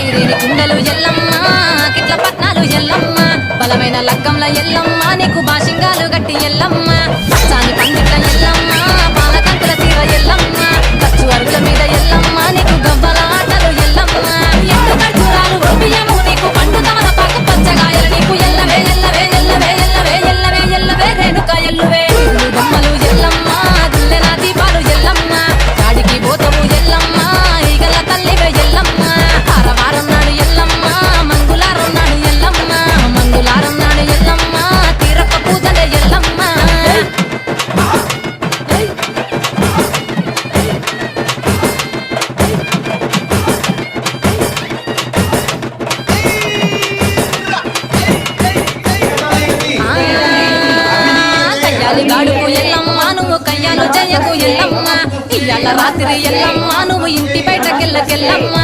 కైరేని కుండలు ఎల్లమ్మ కిట్ల పట్నాలు ఎల్లమ్మ బలమైన లగ్గంల ఎల్లమ్మ నీకు బాషింగాలు గట్టి ఎల్లమ్మ సాని పందిట్ల ఎల్లమ్మ పాలకంకుల తీర ఎల్లమ్మ ఖర్చు అరుగుల మీద ఎల్లమ్మ నీకు గవ్వల ఆటలు ఎల్లమ్మ ఎండు ఖర్జూరాలు బియ్యము నీకు పండు తమలపాకు పచ్చగాయలు నీకు ఎల్లవే ఎల్లవే ఎల్లవే ఎల్లవే ఎల్లవే ఎల్లవే రేణుక ఎల్లువే బొమ్మలు ఎల్లమ్మ గుల్లెన దీపాలు ఎల్లమ్మ గాడికి పోతవు ఎల్లమ్మ ఈగల తల్లివే ఎల్లమ్మ ఆరవారం నాడు ఎల్లమ్మ మంగుళారం నాడు ఎల్లమ్మ మంగుళారం నాడు ఎల్లమ్మ తీరప్ప పూజలే ఎల్లమ్మ కయ్యాలి గాడుకు ఎల్లమ్మ నువ్వు కయ్యాలు జయకు ఎల్లమ్మ ఇయ్యాల రాత్రి ఎల్లమ్మ నువ్వు ఇంటి బయటకెళ్ళకెళ్ళమ్మ